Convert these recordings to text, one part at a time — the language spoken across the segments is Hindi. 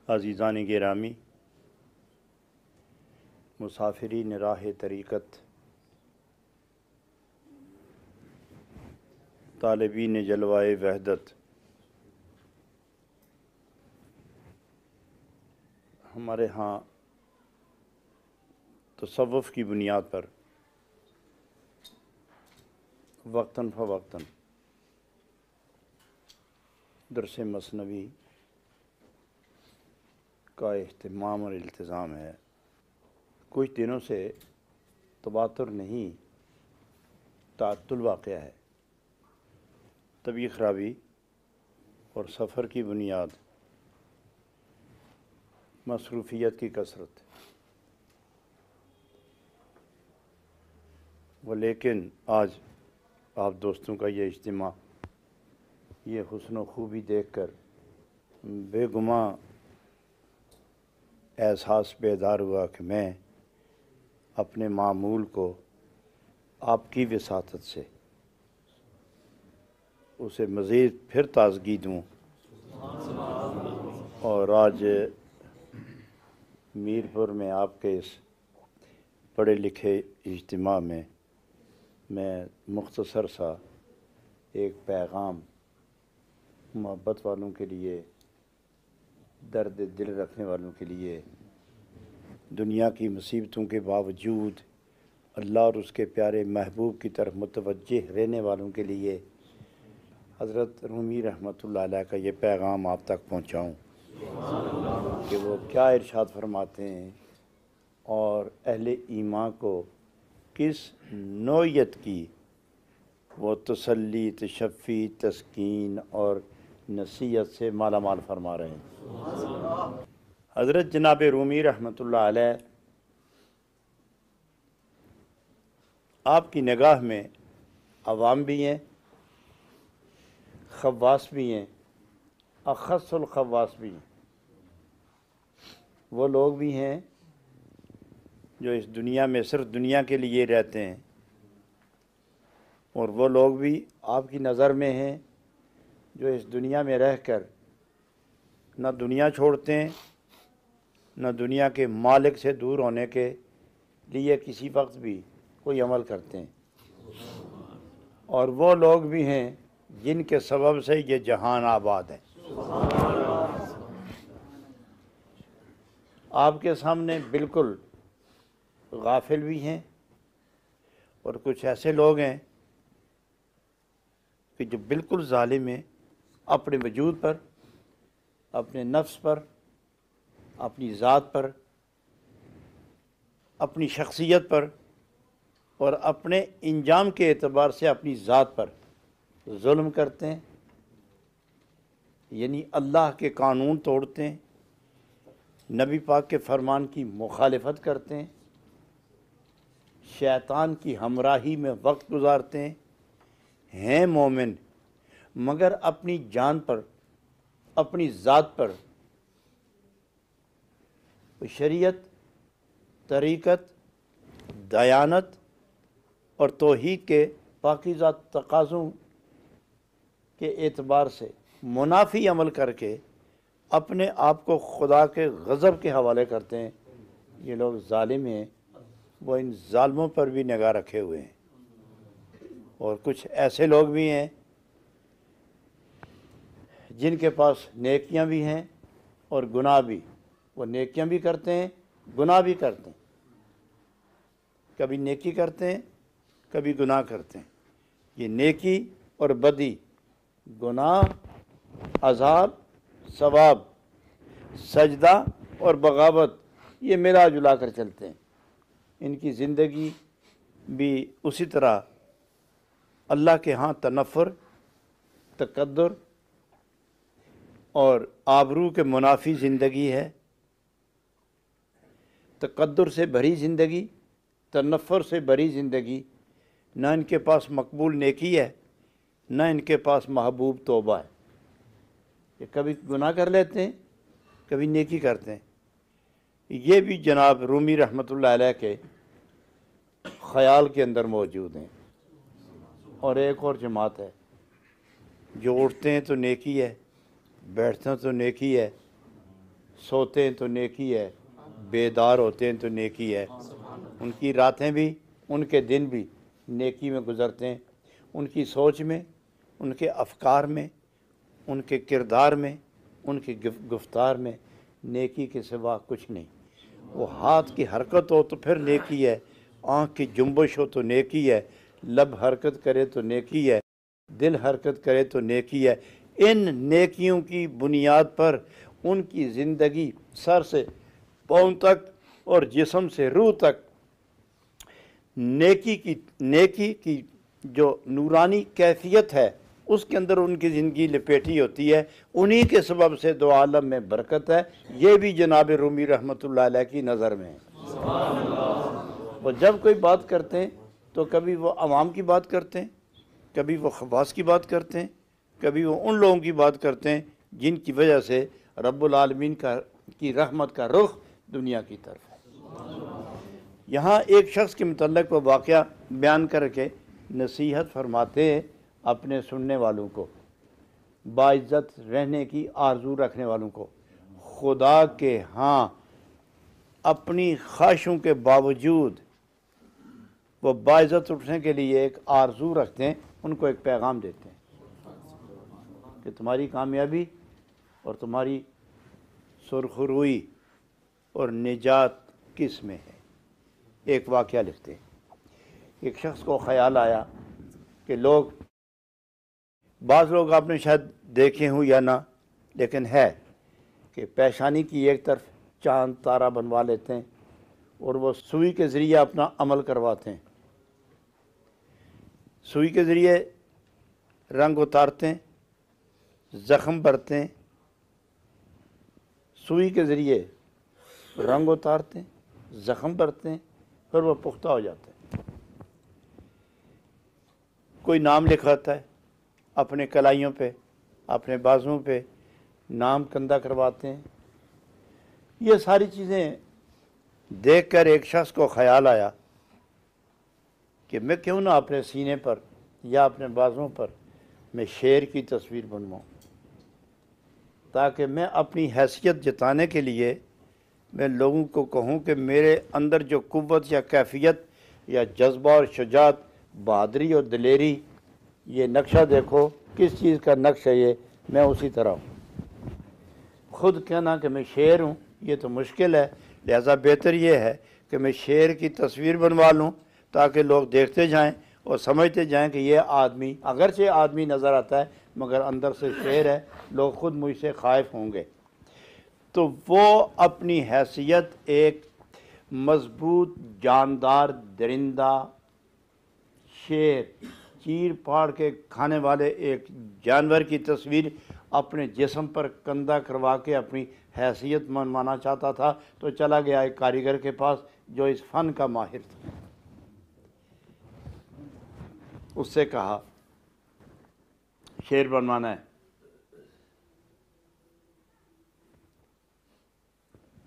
अज़ीज़ान गिरामी, मुसाफिरीन राह तरीक़त, तालिबीन जलवाए वहदत, हमारे यहाँ तसव्वुफ़ की बुनियाद पर वक्तन फ़वक्तन दर्स मसनवी का इह्तिमाम और इल्तिज़ाम है। कुछ दिनों से तवातुर नहीं, ताअत्तुल वाक़या है। तबीयत ख़राबी और सफ़र की बुनियाद मसरूफ़ियत की कसरत, वो लेकिन आज आप दोस्तों का ये इज्तिमा, ये हुस्न खूबी देख कर बेगुमा एहसास बेदार हुआ कि मैं अपने मामूल को आपकी विसातत से उसे मज़ीद फिर ताज़गी दूँ। और आज मीरपुर में आपके इस पढ़े लिखे इज्तिमा में मैं मुख्तसर सा एक पैगाम मोहब्बत वालों के लिए, दर्द दिल रखने वालों के लिए, दुनिया की मुसीबतों के बावजूद अल्लाह और उसके प्यारे महबूब की तरफ मुतवज्जिह रहने वालों के लिए हज़रत रूमी रहमतुल्लाह अलैह का ये पैगाम आप तक पहुँचाऊँ कि वो क्या इरशाद फरमाते हैं और अहले ईमान को किस नौयत की वो तसल्ली, तशफ़ी, तस्कीन और नसीहत से माला माल फरमा रहे हैं। हज़रत जनाब रूमी रहमतुल्लाह अलैह आपकी निगाह में अवाम भी हैं, खवास भी हैं, अख़स्सुल खवास भी हैं। वो लोग भी हैं जो इस दुनिया में सिर्फ दुनिया के लिए रहते हैं, और वो लोग भी आपकी नज़र में हैं जो इस दुनिया में रहकर न दुनिया छोड़ते हैं, न दुनिया के मालिक से दूर होने के लिए किसी वक्त भी कोई अमल करते हैं। और वो लोग भी हैं जिनके सबब से ये जहान आबाद है। आपके सामने बिल्कुल गाफिल भी हैं और कुछ ऐसे लोग हैं कि जो बिल्कुल ज़ालिम हैं अपने वजूद पर, अपने नफ्स पर, अपनी ज़ात पर, अपनी शख्सियत पर और अपने इंजाम के एतबार से अपनी ज़ात पर जुल्म करते हैं, यानी अल्लाह के कानून तोड़ते हैं, नबी पाक के फरमान की मुखालिफत करते हैं, शैतान की हमराही में वक्त गुजारते हैं मोमिन, मगर अपनी जान पर, अपनी ज़ात पर शरीयत, तरीक़त, दयानत और तौहीद के पाकीज़ा तकाज़ों के एतबार से मुनाफी अमल करके अपने आप को खुदा के गज़ब के हवाले करते हैं। ये लोग ज़ालिम हैं, वो इन ज़ालिमों पर भी निगाह रखे हुए हैं। और कुछ ऐसे लोग भी हैं जिनके पास नेकियां भी हैं और गुनाह भी। वो नेकियां भी करते हैं, गुनाह भी करते हैं, कभी नेकी करते हैं, कभी गुनाह करते हैं। ये नेकी और बदी, गुनाह, अज़ाब, सवाब, सजदा और बगावत, ये मिला जुला कर चलते हैं। इनकी ज़िंदगी भी उसी तरह अल्लाह के यहाँ तनफ़ुर, तकद्दुर और आबरू के मुनाफी ज़िंदगी है। तकद्दुर से भरी ज़िंदगी, तनफ़ुर से भरी ज़िंदगी। न इनके पास मकबूल नेकी है, न इनके पास महबूब तौबा है। ये कभी गुनाह कर लेते हैं, कभी नेकी करते हैं। ये भी जनाब रूमी रहमतुल्लाह अलैह के ख़याल के अंदर मौजूद हैं। और एक और जमात है जो उठते हैं तो नेकी है, बैठते हैं तो नेकी है, सोते हैं तो नेकी है, बेदार होते हैं तो नेकी है। उनकी रातें भी उनके दिन भी नेकी में गुज़रते हैं। उनकी सोच में, उनके अफकार में, उनके किरदार में, उनकी गुफ्तार में नेकी के सिवा कुछ नहीं। वो हाथ की हरकत हो तो फिर नेकी है, आँख की जुम्बश हो तो नेकी है, लब हरकत करे तो नेकी है, दिल हरकत करे तो नेकी है। इन नेकियों की बुनियाद पर उनकी ज़िंदगी सर से पाँव तक और जिस्म से रूह तक नेकी की जो नूरानी कैफियत है उसके अंदर उनकी ज़िंदगी लपेटी होती है। उन्हीं के सबब से दो आलम में बरकत है। ये भी जनाब रूमी रहमतुल्लाह अलैह की नज़र में है। वो जब कोई बात करते हैं तो कभी वो अवाम की बात करते हैं, कभी वो खवास की बात करते हैं, कभी वो उन लोगों की बात करते हैं जिनकी वजह से रब्बुल आलमीन की रहमत का रुख दुनिया की तरफ है। यहाँ एक शख्स के मुतल्लिक़ वो वाक़या बयान करके नसीहत फरमाते हैं अपने सुनने वालों को, बाइज़्ज़त रहने की आरज़ू रखने वालों को। खुदा के हाँ अपनी ख्वाहिशों के बावजूद वो बाइज़्ज़त उठने के लिए एक आरज़ू रखते हैं, उनको एक पैगाम देते हैं कि तुम्हारी कामयाबी और तुम्हारी सुरखरुई और निजात किस में है। एक वाक़या लिखते हैं। एक शख्स को ख़याल आया कि बाज़ लोग आपने शायद देखे हों या ना, लेकिन है कि पेशानी की एक तरफ चांद तारा बनवा लेते हैं और वो सुई के ज़रिए अपना अमल करवाते हैं। सुई के ज़रिए रंग उतारते हैं, ज़ख़म भरते हैं, सुई के ज़रिए रंग उतारते हैं, ज़ख़म भरते हैं, फिर वो पुख्ता हो जाता है। कोई नाम लिखाता है अपने कलाइयों पे, अपने बाजुओं पे नाम कंधा करवाते हैं। ये सारी चीज़ें देखकर एक शख्स को ख़याल आया कि मैं क्यों ना अपने सीने पर या अपने बाजुओं पर मैं शेर की तस्वीर बनवाऊँ, ताकि मैं अपनी हैसियत जताने के लिए मैं लोगों को कहूँ कि मेरे अंदर जो कुव्वत या कैफियत या जज्बा और शुजात, बहादुरी और दिलेरी, ये नक्शा देखो किस चीज़ का नक्शा, ये मैं उसी तरह हूँ। ख़ुद कहना कि मैं शेर हूँ ये तो मुश्किल है, लिहाजा बेहतर ये है कि मैं शेर की तस्वीर बनवा लूँ ताकि लोग देखते जाएं और समझते जाएं कि ये आदमी, अगरचे आदमी नज़र आता है मगर अंदर से शेर है, लोग ख़ुद मुझसे ख़ाइफ होंगे। तो वो अपनी हैसियत एक मजबूत जानदार दरिंदा, शेर, चीर फाड़ के खाने वाले एक जानवर की तस्वीर अपने जिस्म पर कंधा करवा के अपनी हैसियत मनवाना चाहता था। तो चला गया एक कारीगर के पास जो इस फ़न का माहिर था। उससे कहा शेर बनवाना है।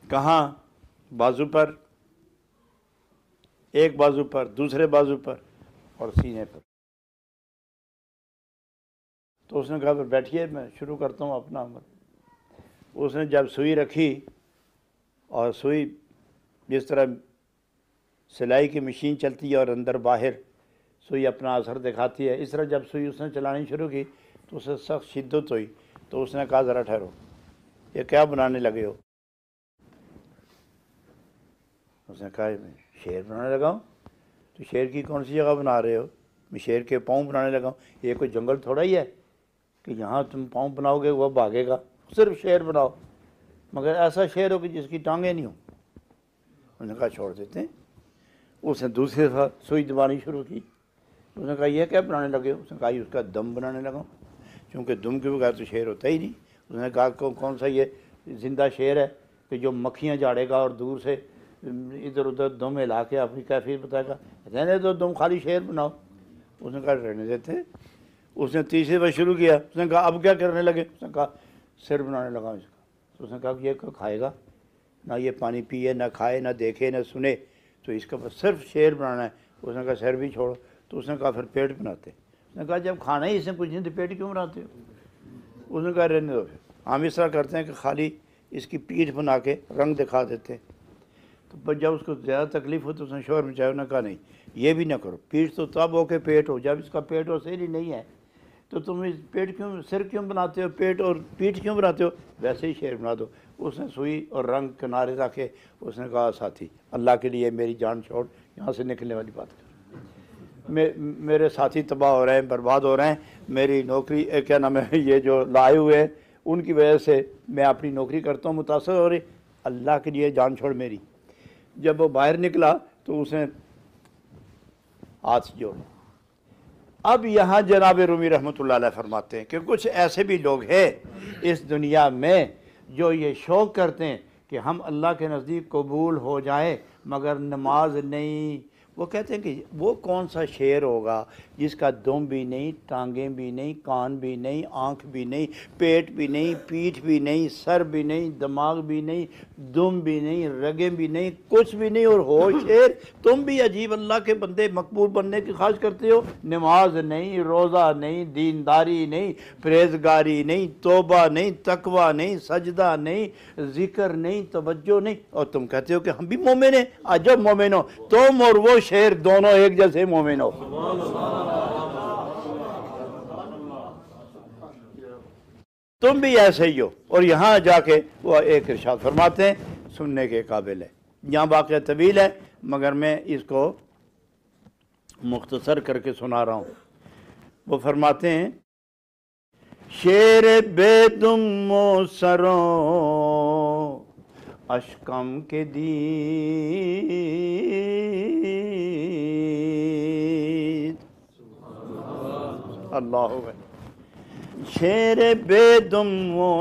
कहाँ? बाजू पर, एक बाजू पर, दूसरे बाजू पर और सीने पर। तो उसने कहा फिर बैठिए मैं शुरू करता हूँ अपना अमल। उसने जब सुई रखी और सुई जिस तरह सिलाई की मशीन चलती है और अंदर बाहर सुई अपना असर दिखाती है, इस तरह जब सुई उसने चलानी शुरू की तो उसे सख्त शिद्दत हुई। तो उसने कहा ज़रा ठहरो, ये क्या बनाने लगे हो? उसने कहा मैं शेर बनाने लगा हूँ। तो शेर की कौन सी जगह बना रहे हो? मैं शेर के पाँव बनाने लगा हूँ। ये कोई जंगल थोड़ा ही है कि यहाँ तुम पाँव बनाओगे वह भागेगा, सिर्फ शेर बनाओ, मगर ऐसा शेर हो कि जिसकी टांगें नहीं हो। उन्होंने कहा छोड़ देते हैं। उसने दूसरी दफ़ा सुई दबानी शुरू की। उसने कहा यह क्या बनाने लगे हो? उसने कहा उसका दम बनाने लगा, क्योंकि दम के बगैर तो शेर होता ही नहीं। उसने कहा कौन सा ये ज़िंदा शेर है कि जो मक्खियाँ झाड़ेगा और दूर से इधर उधर दम हिला के अपनी कैफियत बताएगा? रहने दो, तुम खाली शेर बनाओ। उसने कहा रहने देते। उसने तीसरी बार शुरू किया। उसने कहा अब क्या करने लगे? उसने कहा सिर बनाने लगा इसका। तो उसने कहा कि ये खाएगा ना, ये पानी पिए ना, खाए ना, देखे ना सुने, तो इसका बस सिर्फ शेर बनाना है। उसने कहा सिर भी छोड़ो। तो उसने कहा फिर पेट बनाते। उसने कहा जब खाना ही इसने कुछ नहीं तो पेट क्यों बनाते हो? उसने कहा रहने दो, फिर हम इस तरह करते हैं कि खाली इसकी पीठ बना के रंग दिखा देते। तो पर जब उसको ज़्यादा तकलीफ़ हो तो उसने शोर मचाया, उन्होंने कहा नहीं ये भी ना करो, पीठ तो तब हो के पेट हो, जब इसका पेट और सिर ही नहीं है तो तुम इस पेट क्यों सिर क्यों बनाते हो, पेट और पीठ क्यों बनाते हो, वैसे ही शेर बना दो। उसने सुई और रंग किनारे रखे, उसने कहा साथी अल्लाह के लिए मेरी जान छोड़, यहाँ से निकलने वाली बात कर, मेरे साथी तबाह हो रहे हैं, बर्बाद हो रहे हैं, मेरी नौकरी क्या नाम है, ये जो लाए हुए हैं उनकी वजह से मैं अपनी नौकरी करता हूँ, मुतासर हो रही, अल्लाह के लिए जान छोड़ मेरी। जब वो बाहर निकला तो उसने हाथ जोड़े। अब यहाँ जनाब रूमी रहमतुल्लाह अलैह फरमाते हैं कि कुछ ऐसे भी लोग हैं इस दुनिया में जो ये शौक़ करते हैं कि हम अल्लाह के नज़दीक कबूल हो जाएं, मगर नमाज नहीं। वो कहते हैं कि वो कौन सा शेर होगा जिसका दुम भी नहीं, टांगें भी नहीं, कान भी नहीं, आँख भी नहीं, पेट भी नहीं, पीठ भी नहीं, सर भी नहीं, दिमाग भी नहीं, दुम भी नहीं, रगें भी नहीं, कुछ भी नहीं, और हो शेर। तुम भी अजीब अल्लाह के बंदे मकबूल बनने की ख्वाहिश करते हो, नमाज नहीं, रोज़ा नहीं, दीनदारी नहीं, परहेज़गारी नहीं, तौबा नहीं, तकवा नहीं, सजदा नहीं, ज़िक्र नहीं, तवज्जो नहीं, और तुम कहते हो कि हम भी मोमिन हैं। अजब मोमिन हो तुम और वो शेर, दोनों एक जैसे मोमिन हो। तुम भी ऐसे ही हो। और यहाँ जाके वो एक इरशाद फरमाते हैं, सुनने के काबिल है, यहाँ वाक़या तवील है मगर मैं इसको मुख्तसर करके सुना रहा हूँ। वो फरमाते हैं, शेर बेदुम सरों अशकम के दीद, अल्लाह शेर बेदुम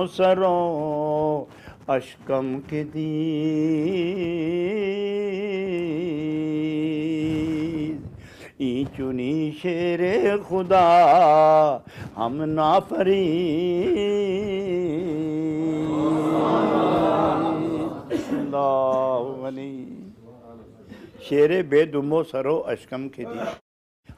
सरों अशकम के दीद, ई चुनी शेर खुदा हम नाफरी, शेर बेदुमो सरो अशकम के दी।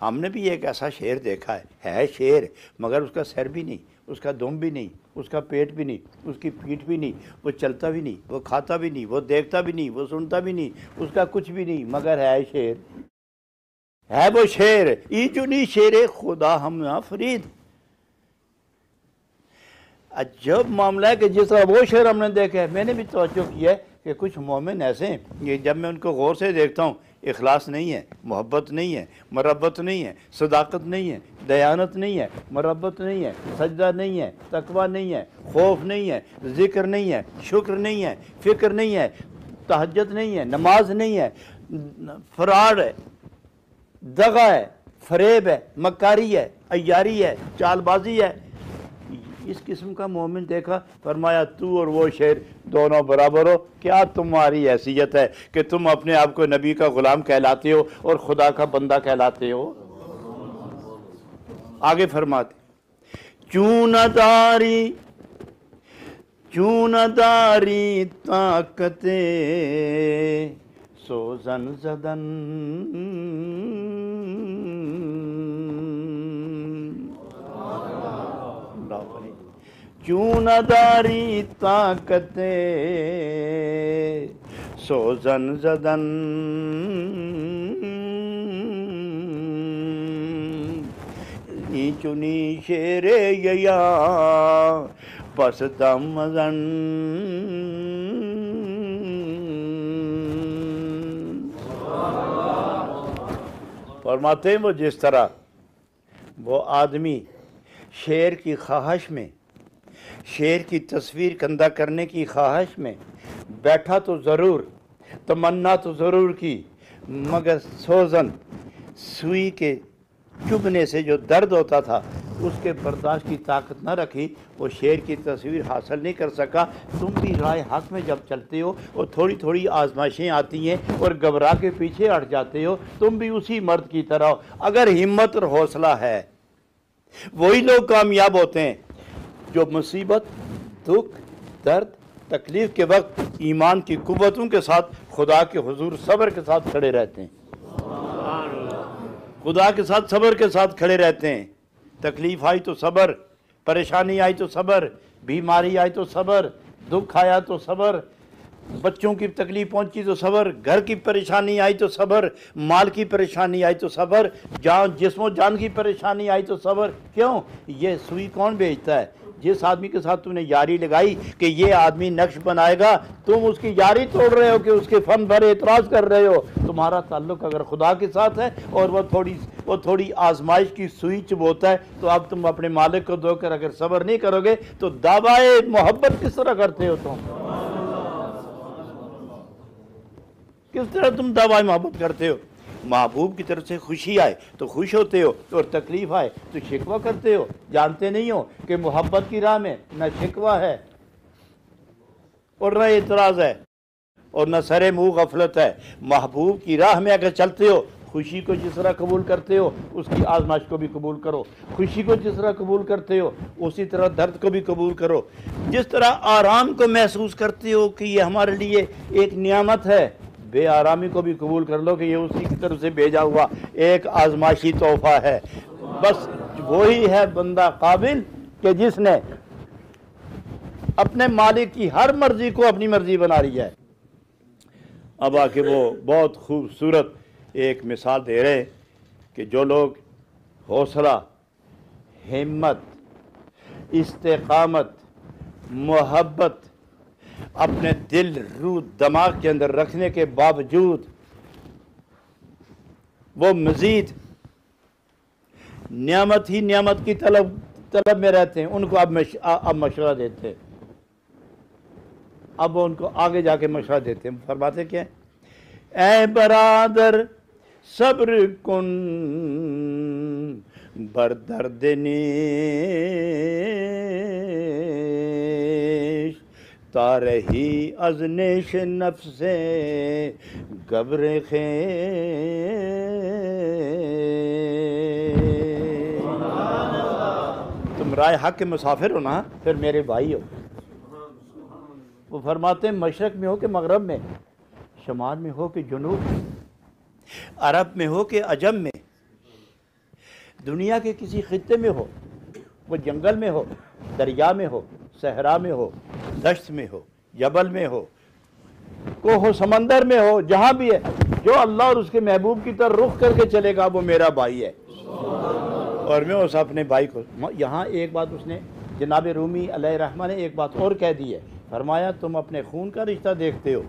हमने भी एक ऐसा शेर देखा है शेर मगर उसका सर भी नहीं, उसका दुम भी नहीं, उसका पेट भी नहीं, उसकी पीठ भी नहीं, वो चलता भी नहीं, वो खाता भी नहीं, वो देखता भी नहीं, वो सुनता भी नहीं, उसका कुछ भी नहीं, मगर है शेर, है वो शेर। ई चुनी शेर खुदा हम ना फरीद। अजब मामला है कि जिस तरह वो शेर हमने देखा है, मैंने भी तवज्जो किया है कि कुछ मोमिन ऐसे हैं, ये जब मैं उनको गौर से देखता हूँ, इखलास नहीं है, मोहब्बत नहीं है, मरब्बत नहीं है, सदाकत नहीं है, दयानत नहीं है, मरब्बत नहीं है, सजदा नहीं है, तकवा नहीं है, खौफ नहीं है, ज़िक्र नहीं है, शुक्र नहीं है, फ़िक्र नहीं है, तहज्जुद नहीं है, नमाज नहीं है, फराड है, दगा है, फरेब है, मक्कारी है, अय्यारी है, चालबाजी है, इस किस्म का मोमिन देखा, फरमाया तू और वो शेर दोनों बराबर हो। क्या तुम्हारी हैसियत है कि तुम अपने आप को नबी का गुलाम कहलाते हो और खुदा का बंदा कहलाते हो। आगे फरमाते, चूनदारी ताकते सोजन जदन, चूनदारी ताकते सोजन जदन, ई चुनी शेरे यया पस दमजन। फरमाते हैं वो जिस तरह वो आदमी शेर की ख्वाहिश में, शेर की तस्वीर कंधा करने की ख्वाहिश में बैठा तो ज़रूर, तमन्ना तो ज़रूर की, मगर सोजन सुई के चुभने से जो दर्द होता था उसके बर्दाश्त की ताकत न रखी, वो शेर की तस्वीर हासिल नहीं कर सका। तुम भी राह हक में जब चलते हो और थोड़ी थोड़ी आजमाइशें आती हैं और घबरा के पीछे हट जाते हो, तुम भी उसी मर्द की तरह हो। अगर हिम्मत और हौसला है, वही लोग कामयाब होते हैं जो मुसीबत, दुख, दर्द, तकलीफ़ के वक्त ईमान की कुव्वतों के साथ खुदा के हुजूर सब्र के साथ खड़े रहते हैं, खुदा के साथ सब्र के साथ खड़े रहते हैं। तकलीफ़ आई तो सब्र, परेशानी आई तो सब्र, बीमारी आई तो सब्र, दुख आया तो सब्र, बच्चों की तकलीफ पहुंची तो सब्र, घर की परेशानी आई तो सब्र, माल की परेशानी आई तो सब्र, जान जिस्मो जान की परेशानी आई तो सब्र। क्यों? ये सुई कौन बेचता है? जिस आदमी के साथ तूने यारी लगाई कि ये आदमी नक्श बनाएगा, तुम उसकी यारी तोड़ रहे हो कि उसके फन पर एतराज़ कर रहे हो। तुम्हारा ताल्लुक अगर खुदा के साथ है और वो थोड़ी आजमाइश की सुई चुभोता है, तो अब तुम अपने मालिक को धोकर अगर सब्र नहीं करोगे तो दावाए मोहब्बत किस तरह करते हो? तुम किस तरह तुम दावाए मोहब्बत करते हो? महबूब की तरफ से खुशी आए तो खुश होते हो, और तकलीफ आए तो शिकवा करते हो। जानते नहीं हो कि मोहब्बत की राह में न शिकवा है और न एतराज़ है और न सरे मुँह गफलत है। महबूब की राह में अगर चलते हो, खुशी को जिस तरह कबूल करते हो उसकी आजमाइश को भी कबूल करो। खुशी को जिस तरह कबूल करते हो उसी तरह दर्द को भी कबूल करो। जिस तरह आराम को महसूस करते हो कि ये हमारे लिए एक नियामत है, बेआरामी को भी कबूल कर लो कि ये उसी की तरफ से भेजा हुआ एक आजमाइशी तोहफा है। बस वही है बंदा काबिल कि जिसने अपने मालिक की हर मर्जी को अपनी मर्जी बना ली है। अब आके वो बहुत खूबसूरत एक मिसाल दे रहे कि जो लोग हौसला, हिम्मत, इस्तेकामत, मोहब्बत अपने दिल, रूह, दिमाग के अंदर रखने के बावजूद वो मज़ीद नियामत ही नियामत की तलब में रहते हैं, उनको अब मशवरा देते हैं। अब वो उनको आगे जाके मशवरा देते हैं। फरमाते क्या? ऐ बरादर सब्र कुन बर दर्द नेश तारही अजनेश नफ्से गब्र खे। तुम राय हक के मुसाफिर हो ना, फिर मेरे भाई हो। वो फरमाते हैं मशरक में हो कि मगरब में, शमाल में हो कि जुनूब में, अरब में हो कि अजम में, दुनिया के किसी खित्ते में हो, वो जंगल में हो, दरिया में हो, सहरा में हो, दश्त में हो, जबल में हो, कोह समंदर में हो, जहाँ भी है, जो अल्लाह और उसके महबूब की तरफ रुख करके चलेगा वो मेरा भाई है। और मैं उस अपने भाई को, यहाँ एक बात उसने जनाब रूमी अलैहिर्रहमा ने एक बात और कह दी है। फरमाया तुम अपने खून का रिश्ता देखते हो,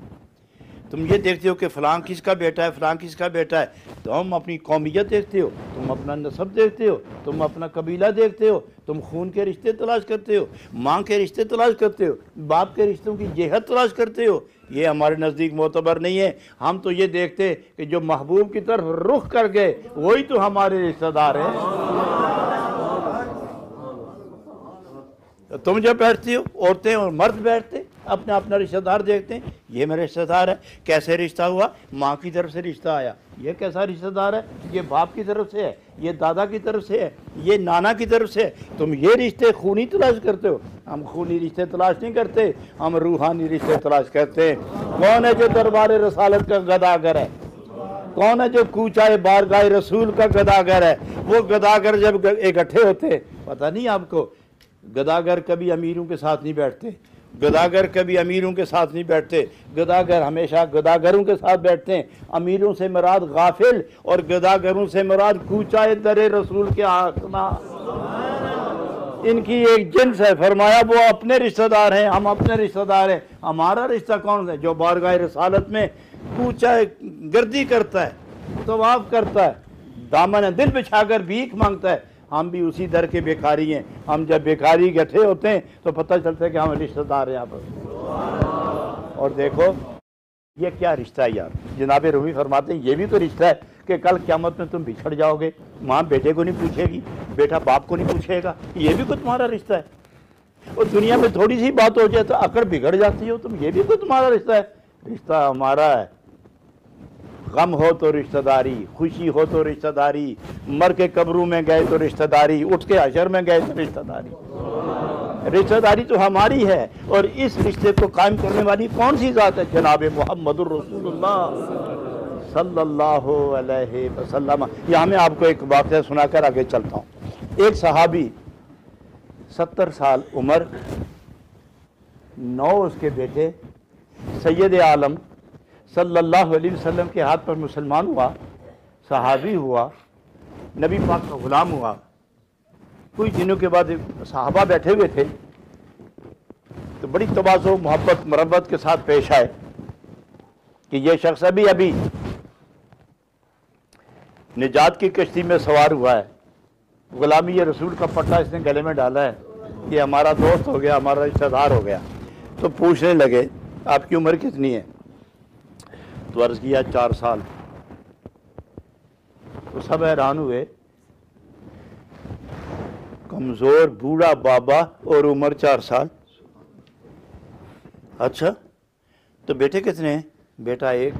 तुम ये देखते हो कि फ़लाँ किसका बेटा है, फ़लाँ किसका बेटा है, तुम अपनी कौमियत देखते हो, तुम अपना नस्ब देखते हो, तुम अपना कबीला देखते हो, तुम खून के रिश्ते तलाश करते हो, माँ के रिश्ते तलाश करते हो, बाप के रिश्तों की जेहत तलाश करते हो। ये हमारे नज़दीक मोतबर नहीं है। हम तो ये देखते कि जो महबूब की तरफ रुख कर गए वही तो हमारे रिश्तेदार हैं। तुम जब बैठती हो, औरतें और मर्द बैठते अपना अपना रिश्तेदार देखते हैं, ये मेरा रिश्तेदार है। कैसे रिश्ता हुआ? माँ की तरफ से रिश्ता आया। ये कैसा रिश्तेदार है? ये बाप की तरफ से है, ये दादा की तरफ से है, ये नाना की तरफ से है। तुम ये रिश्ते खूनी तलाश करते हो। हम खूनी रिश्ते तलाश नहीं करते, हम रूहानी रिश्ते तलाश करते हैं। कौन है जो दरबार रसालत का गदागर है? कौन है जो कूचाए बारगाह रसूल का गदागर है? वो गदागर जब इकट्ठे होते, पता नहीं आपको, गदागर कभी अमीरों के साथ नहीं बैठते, गदागर कभी अमीरों के साथ नहीं बैठते, गदागर हमेशा गदागरों के साथ बैठते हैं। अमीरों से मुराद गाफिल और गदागरों से मुराद कूचाए दरे रसूल के आसना, इनकी एक जिन्स है। फरमाया वो अपने रिश्तेदार हैं, हम अपने रिश्तेदार हैं। हमारा रिश्ता कौन है? जो बारगाह रसालत में कूचाए गर्दी करता है, तवाफ करता है, दामन दिल बिछाकर भीख मांगता है। हम भी उसी दर के भिखारी हैं। हम जब भिखारी इकट्ठे होते हैं तो पता चलता है कि हम रिश्तेदार हैं यहाँ पर। और देखो ये क्या रिश्ता है यार। जनाब रूमी फरमाते हैं ये भी तो रिश्ता है कि कल क़यामत में तुम बिछड़ जाओगे, माँ बेटे को नहीं पूछेगी, बेटा बाप को नहीं पूछेगा। ये भी कोई तुम्हारा रिश्ता है। और दुनिया में थोड़ी सी बात हो जाए तो अकड़ बिगड़ जाती हो तुम, ये भी कोई तुम्हारा रिश्ता है। रिश्ता हमारा है। गम हो तो रिश्तेदारी, खुशी हो तो रिश्तेदारी, मर के कब्रों में गए तो रिश्तेदारी, उठ के हशर में गए तो रिश्तेदारी। रिश्तेदारी तो हमारी है। और इस रिश्ते को कायम करने वाली कौन सी ज़ात है? जनाब मोहम्मदुर रसूलुल्लाह सल्लल्लाहु अलैहि वसल्लम। यहाँ मैं आपको एक वाक़या सुनाकर आगे चलता हूँ। एक सहाबी 70 साल उम्र, 9 उसके बेटे सैयद आलम सल्लल्लाहु अलैहि वसल्लम के हाथ पर मुसलमान हुआ, सहाबी हुआ, नबी पाक का गुलाम हुआ। कुछ दिनों के बाद सहाबा बैठे हुए थे तो बड़ी तवाज़ो मोहब्बत मरब्बत के साथ पेश आए कि ये शख्स अभी अभी निजात की कश्ती में सवार हुआ है, गुलामी रसूल का पट्टा इसने गले में डाला है, ये हमारा दोस्त हो गया, हमारा रिश्तेदार हो गया। तो पूछने लगे आपकी उम्र कितनी है? तो अर्ज़ किया 4 साल। तो सब हैरान हुए, कमज़ोर बूढ़ा बाबा और उम्र 4 साल। अच्छा, तो बेटे कितने हैं? बेटा 1।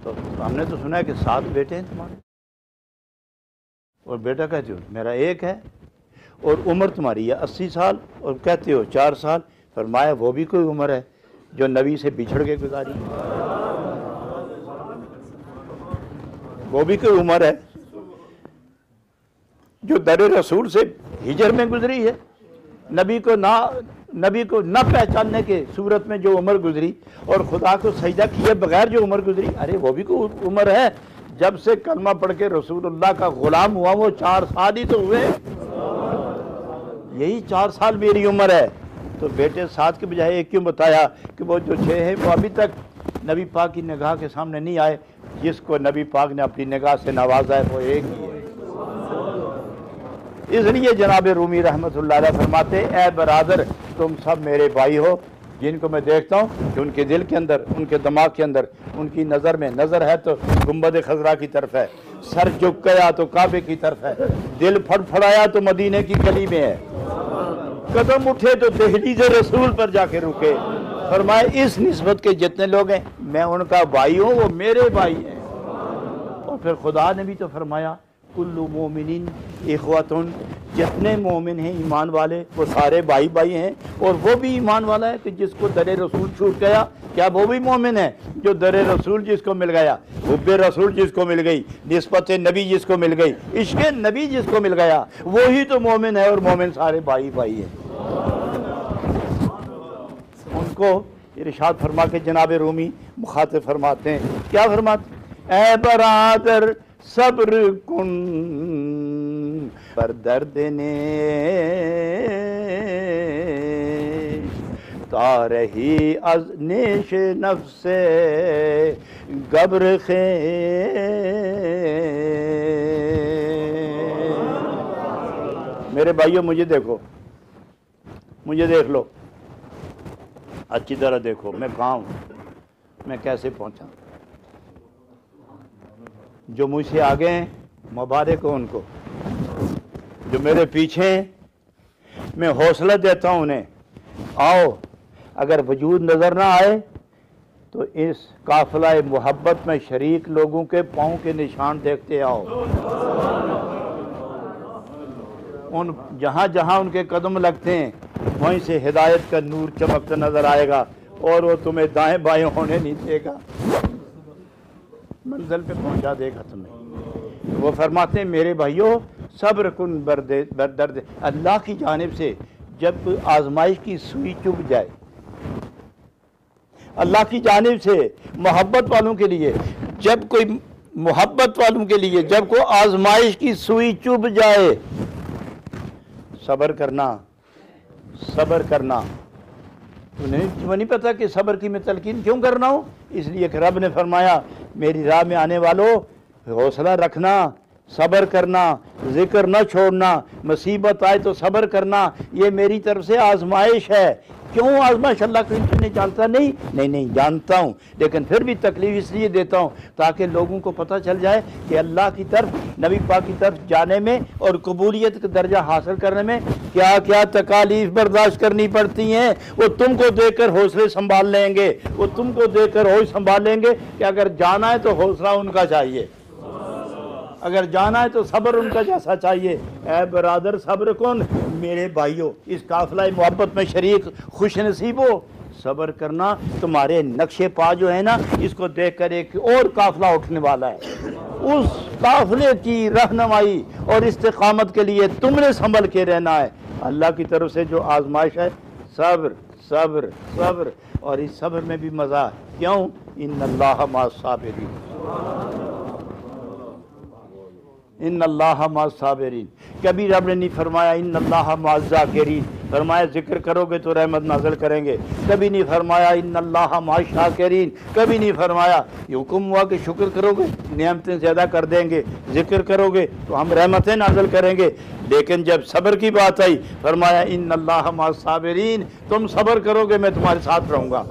तो हमने तो सुना है कि 7 बेटे हैं तुम्हारे, और बेटा कहते हो मेरा 1 है, और उम्र तुम्हारी है 80 साल और कहते हो 4 साल। फरमाया वो भी कोई उम्र है जो नबी से बिछड़ के गुजारी, वो भी कोई उम्र है जो दर रसूल से हिजर में गुजरी है। नबी को ना पहचानने के सूरत में जो उम्र गुजरी, और खुदा को सजदा किए बगैर जो उम्र गुजरी, अरे वो भी कोई उम्र है। जब से कलमा पढ़ के रसूलुल्लाह का गुलाम हुआ वो 4 साल ही तो हुए, यही 4 साल मेरी उम्र है। तो बेटे 7 के बजाय 1 क्यों बताया कि वो जो 6 है वो अभी तक नबी पाक की निगाह के सामने नहीं आए। जिसको नबी पाक ने अपनी निगाह से नवाजा है वो 1 ही है। इसलिए जनाब रूमी रहमतुल्लाह अलैह फरमाते, ए बरादर तुम सब मेरे भाई हो, जिनको मैं देखता हूँ कि उनके दिल के अंदर, उनके दिमाग के अंदर, उनकी नज़र में नज़र है तो गुंबद खजरा की तरफ है, सर झुक गया तो काबे की तरफ है, दिल फड़फड़ाया तो मदीने की गली में है, कदम उठे तो दहलीज़ रसूल पर जाके रुके। फरमाए इस निस्बत के जितने लोग हैं मैं उनका भाई हूँ, वो मेरे भाई हैं। और फिर खुदा ने भी तो फरमाया कुल्लु मोमिनिन इख्वतुन, जितने मोमिन हैं ईमान वाले वो सारे भाई भाई हैं। और वो भी ईमान वाला है कि जिसको दरे रसूल छूट गया, क्या वो भी मोमिन है? जो दरे रसूल जिसको मिल गया, हुब्बे रसूल जिसको मिल गई, निस्बत नबी जिसको मिल गई, इश्क़ नबी जिसको मिल गया, वही तो मोमिन है। और मोमिन सारे भाई भाई हैं। उनको इरशाद फरमा के जनाब रूमी मुखातिब फरमाते हैं, क्या फरमाते? ऐ बरादर सब्र कुन पर दर्द ने तारही अज नेश नफ्से गब्र खे। मेरे भाइयों मुझे देखो, मुझे देख लो, अच्छी तरह देखो मैं कहाँ हूँ, मैं कैसे पहुँचा। जो मुझसे आगे हैं मुबारक हो उनको, जो मेरे पीछे हैं मैं हौसला देता हूँ उन्हें, आओ। अगर वजूद नज़र ना आए तो इस काफिला मोहब्बत में शरीक लोगों के पाँव के निशान देखते आओ। उन जहाँ जहाँ उनके कदम लगते हैं वहीं से हिदायत का नूर चमकता नज़र आएगा, और वो तुम्हें दाएं बाएं होने नहीं देगा, मंजिल पे पहुंचा देगा तुम्हें। वो फरमाते हैं मेरे भाइयों सब्र कुन बरदर्द, अल्लाह की जानिब से जब आजमाइश की सुई चुभ जाए, अल्लाह की जानिब से मोहब्बत वालों के लिए, जब कोई मोहब्बत वालों के लिए जब कोई आजमाइश की सुई चुभ जाए, सब्र करना, सब्र करना। तुम्हें नहीं पता कि सब्र की मैं तलकीन क्यों करना हूँ? इसलिए कि रब ने फरमाया मेरी राह में आने वालों हौसला रखना, सब्र करना, जिक्र न छोड़ना, मुसीबत आए तो सब्र करना, ये मेरी तरफ से आजमाइश है। क्यों आजमाइश? अल्लाह करीम नहीं जानता? नहीं जानता हूँ, लेकिन फिर भी तकलीफ इसलिए देता हूँ ताकि लोगों को पता चल जाए कि अल्लाह की तरफ, नबी पाक की तरफ जाने में और कबूलियत का दर्जा हासिल करने में क्या क्या तकालीफ बर्दाश्त करनी पड़ती हैं। वो तुमको देकर हौसले संभाल लेंगे, वो तुमको देकर होश संभाल लेंगे कि अगर जाना है तो हौसला उनका चाहिए, अगर जाना है तो सब्र उनका जैसा चाहिए। ऐ बरादर सब्र कौन? मेरे भाइयों इस काफिला मोहब्बत में शरीक खुश नसीब हो, सब्र करना। तुम्हारे नक्शे पा जो है ना, इसको देखकर एक और काफिला उठने वाला है, उस काफिले की रहनुमाई और इस्तिकामत के लिए तुमने संभल के रहना है। अल्लाह की तरफ से जो आजमाइश है सब्र सब्र सब्र। और इस सब्र में भी मज़ा, क्यों? इन्नल्लाह मास्साबिरीन, इन्नल्लाह मास्साबिरीन। कभी रब ने नहीं फरमाया इन्नल्लाह माज़्ज़ाकिरीन, फरमाया जिक्र करोगे तो रहमत नाज़िल करेंगे। कभी नहीं फरमाया इन्नल्लाह माशाकिरीन, कभी नहीं फरमाया ये हुक्म हुआ कि शुक्र करोगे नेमतें ज़्यादा कर देंगे, जिक्र करोगे तो हम रहमतें नाज़िल करेंगे। लेकिन जब सब्र की बात आई फरमाया इन्नल्लाह मास्साबिरीन, तुम सब्र करोगे मैं तुम्हारे साथ रहूँगा,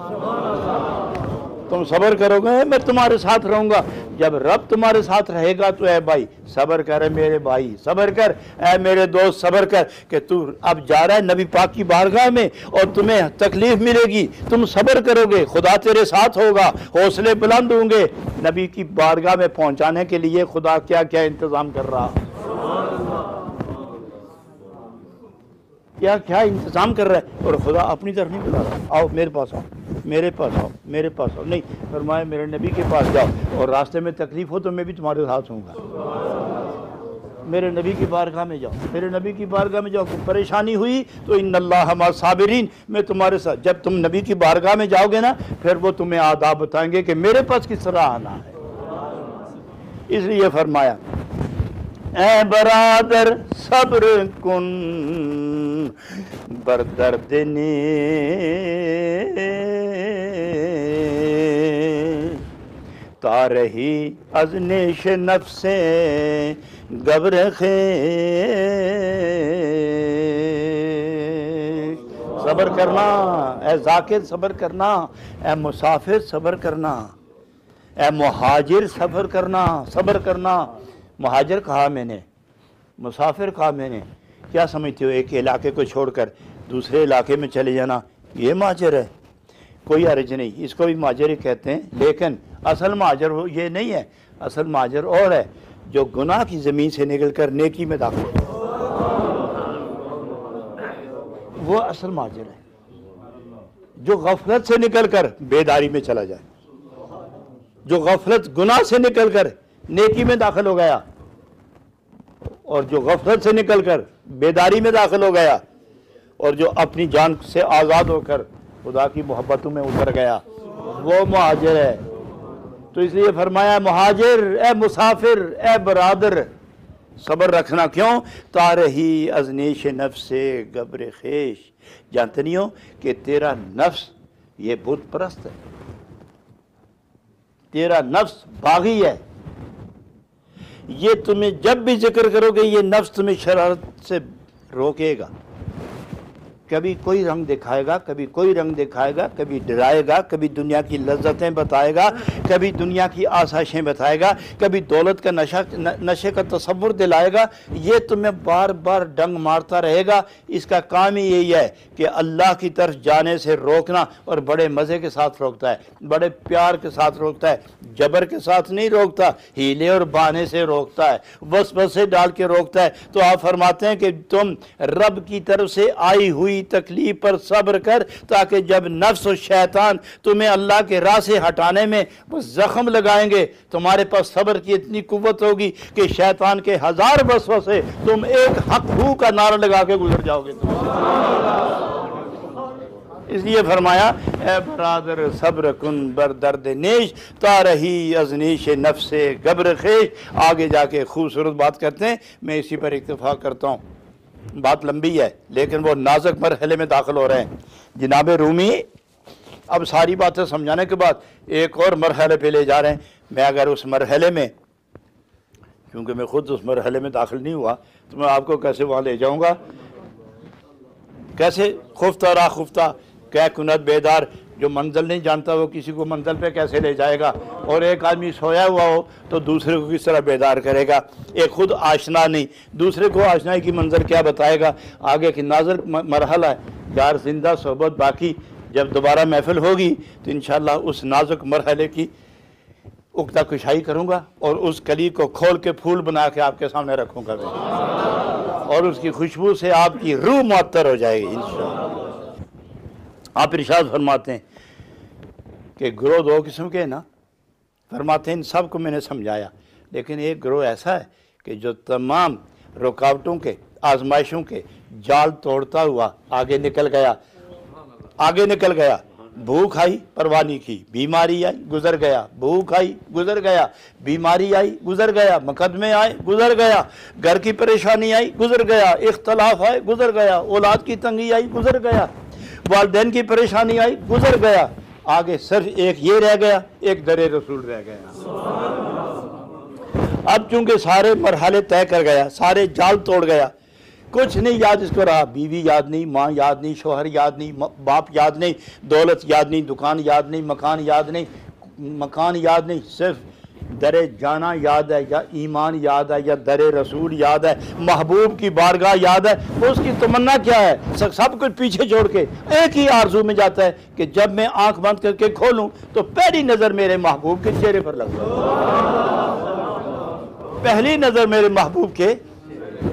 तुम सब्र करोगे मैं तुम्हारे साथ रहूँगा। जब रब तुम्हारे साथ रहेगा तो ऐ भाई सब्र कर, मेरे भाई सब्र कर, ऐ मेरे दोस्त सब्र कर कि तू अब जा रहा है नबी पाक की बारगाह में और तुम्हें तकलीफ मिलेगी, तुम सब्र करोगे, खुदा तेरे साथ होगा, हौसले बुलंद होंगे। नबी की बारगाह में पहुंचाने के लिए खुदा क्या क्या इंतज़ाम कर रहा, क्या क्या इंतज़ाम कर रहा है। और खुदा अपनी तरफ नहीं बुला रहा, आओ मेरे पास आओ, मेरे पास आओ, मेरे पास आओ, नहीं फरमाया मेरे नबी के पास जाओ और रास्ते में तकलीफ हो तो मैं भी तुम्हारे साथ होऊंगा। मेरे नबी की बारगाह में जाओ, मेरे नबी की बारगाह में जाओ, परेशानी हुई तो इन्नल्लाह मास्साबिरीन, मैं तुम्हारे साथ। जब तुम नबी की बारगाह में जाओगे ना फिर वो तुम्हें आदाब बताएंगे कि मेरे पास किस तरह आना है। इसलिए फरमाया ऐ बरादर सब्र कुन बरदर्द ने तारही अज़नेश नफ्से गब्र खे। सब्र करना ऐ ज़ाकिर, सब्र करना ऐ मुसाफिर, सब्र करना ऐ मुहाजिर, सब्र करना, सब्र करना। मुहाजिर कहा मैंने, मुसाफिर कहा मैंने, क्या समझते हो? एक इलाके को छोड़कर दूसरे इलाके में चले जाना ये महाजर है? कोई हर्ज नहीं, इसको भी महाजर ही कहते हैं। लेकिन असल महाजर ये नहीं है, असल महाजर और है जो गुनाह की ज़मीन से निकल कर नेकी में दाखिल हो, वो असल महाजर है। जो गफलत से निकल कर बेदारी में चला जाए, जो गफलत गुनाह से निकल कर नेकी में दाखिल हो गया और जो गफलत से निकल कर बेदारी में दाखिल हो गया और जो अपनी जान से आज़ाद होकर खुदा की मोहब्बतों में उतर गया, वो मुहाजिर है। तो इसलिए फरमाया मुहाजिर ए मुसाफिर ए बरादर सब्र रखना, क्यों? तारही अज़नीश नफ्से गब्र खेश। जानते नहीं हो कि तेरा नफ्स ये बुत परस्त है, तेरा नफ्स बागी है। ये तुम्हें जब भी जिक्र करोगे ये नफ्स तुम्हें शरारत से रोकेगा, कभी कोई रंग दिखाएगा, कभी कोई रंग दिखाएगा, कभी डराएगा, कभी दुनिया की लज्जतें बताएगा, कभी दुनिया की आसाइशें बताएगा, कभी दौलत का नशे का तसव्वुर दिलाएगा। ये तुम्हें बार बार डंग मारता रहेगा। इसका काम ही यही है कि अल्लाह की तरफ जाने से रोकना, और बड़े मज़े के साथ रोकता है, बड़े प्यार के साथ रोकता है, जबर के साथ नहीं रोकता, हीले और बहाने से रोकता है, वसवसे डाल के रोकता है। तो आप फरमाते हैं कि तुम रब की तरफ से आई हुई तकलीफ पर सब्र कर, ताकि जब नफ्स और शैतान तुम्हें अल्लाह के राह से हटाने में वो जख्म लगाएंगे, तुम्हारे पास सब्र की इतनी कुव्वत होगी कि शैतान के 1000 वसवसे तुम एक हक हू का नारा लगा के गुजर जाओगे। इसलिए फरमाया ए बरादर सब्र कुन बर दर्द नेश तारही अज़नीश नफ्से गब्र खेश। आगे जाके खूबसूरत बात करते हैं, मैं इसी पर इक्तफा करता हूँ। बात लंबी है लेकिन वो नाजुक मरहले में दाखिल हो रहे हैं। जनाब रूमी अब सारी बातें समझाने के बाद एक और मरहले पे ले जा रहे हैं। मैं अगर उस मरहले में, क्योंकि मैं खुद उस मरहले में दाखिल नहीं हुआ, तो मैं आपको कैसे वहाँ ले जाऊँगा? कैसे खुफ्ता रा खुफ्ता कै कुनत बेदार, जो मंजिल नहीं जानता वो किसी को मंजिल पे कैसे ले जाएगा? और एक आदमी सोया हुआ हो तो दूसरे को किस तरह बेदार करेगा? एक खुद आशना नहीं, दूसरे को आशनाई की मंजिल क्या बताएगा? आगे की नाजुक मरहला है यार, जिंदा सोहबत बाकी। जब दोबारा महफिल होगी तो इंशाअल्लाह उस नाजुक मरहले की उक्ता कुशाई करूँगा और उस कली को खोल के फूल बना के आपके सामने रखूँगा और उसकी खुशबू से आपकी रूह मुअत्तर हो जाएगी इंशाअल्लाह। आप इरशाद फरमाते हैं कि ग्रोह 2 किस्म के ना, फरमाते हैं इन सब को मैंने समझाया, लेकिन एक ग्रोह ऐसा है कि जो तमाम रुकावटों के आजमाइशों के जाल तोड़ता हुआ आगे निकल गया आगे निकल गया, भूख आई परवाह नहीं की, बीमारी आई गुजर गया, भूख आई गुजर गया, बीमारी आई गुजर गया, मुकदमे आए गुजर गया, घर की परेशानी आई गुजर गया, इख्तलाफ आए गुजर गया, औलाद की तंगी आई गुजर गया, वालिदैन की परेशानी आई गुजर गया, आगे सिर्फ एक ये रह गया, एक दरे रसूल रह गया। अब चूंकि सारे मरहले तय कर गया, सारे जाल तोड़ गया, कुछ नहीं याद इसको रहा, बीवी याद नहीं, माँ याद नहीं, शोहर याद नहीं, बाप याद नहीं, दौलत याद नहीं, दुकान याद नहीं, मकान याद नहीं, सिर्फ दरे जाना याद है, या ईमान याद है, या दरे रसूल याद है, महबूब की बारगाह याद है। वो उसकी तमन्ना क्या है, सब कुछ पीछे छोड़ के एक ही आरज़ू में जाता है कि जब मैं आंख बंद करके खोलूं तो पहली नज़र मेरे महबूब के चेहरे पर लग जाए, पहली नज़र मेरे महबूब के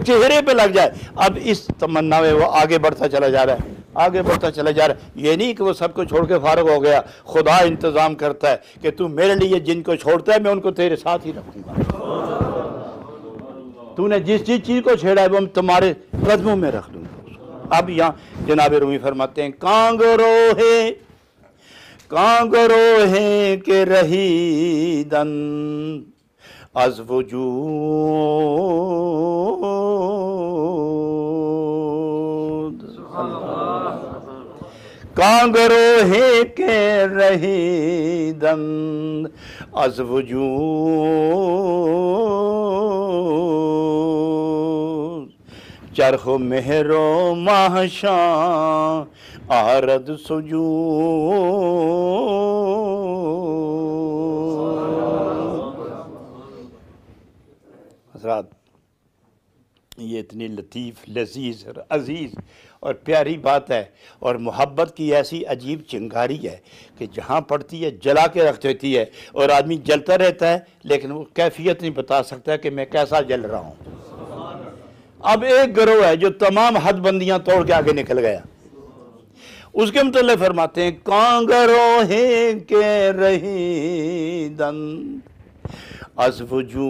चेहरे पे लग जाए। अब इस तमन्ना में वो आगे बढ़ता चला जा रहा है, आगे बढ़ता चला जा रहा है। ये नहीं कि वो सबको छोड़ के फारग हो गया, खुदा इंतज़ाम करता है कि तू मेरे लिए जिनको छोड़ता है मैं उनको तेरे साथ ही रखूंगा, तूने जिस चीज़ को छेड़ा है वो मैं तुम्हारे कदमों में रख लूँगा। अब यहाँ जनाब रूमी फरमाते हैं, कांगरो है के रही दन अज़ वजूद, कांगरो है के रही दन अज़ वजूद, चरख मेहरो महशा आरद सुजूद। ये इतनी लतीफ़, लजीज़ और अज़ीज़ और प्यारी बात है, और मोहब्बत की ऐसी अजीब चिंगारी है कि जहाँ पड़ती है जला के रख देती है, और आदमी जलता रहता है लेकिन वो कैफियत नहीं बता सकता कि मैं कैसा जल रहा हूँ। अब एक गिरोह है जो तमाम हदबंदियाँ तोड़ के आगे निकल गया, उसके मतलब फरमाते हैं, कांगरो है के रही दन अज़ वजूद,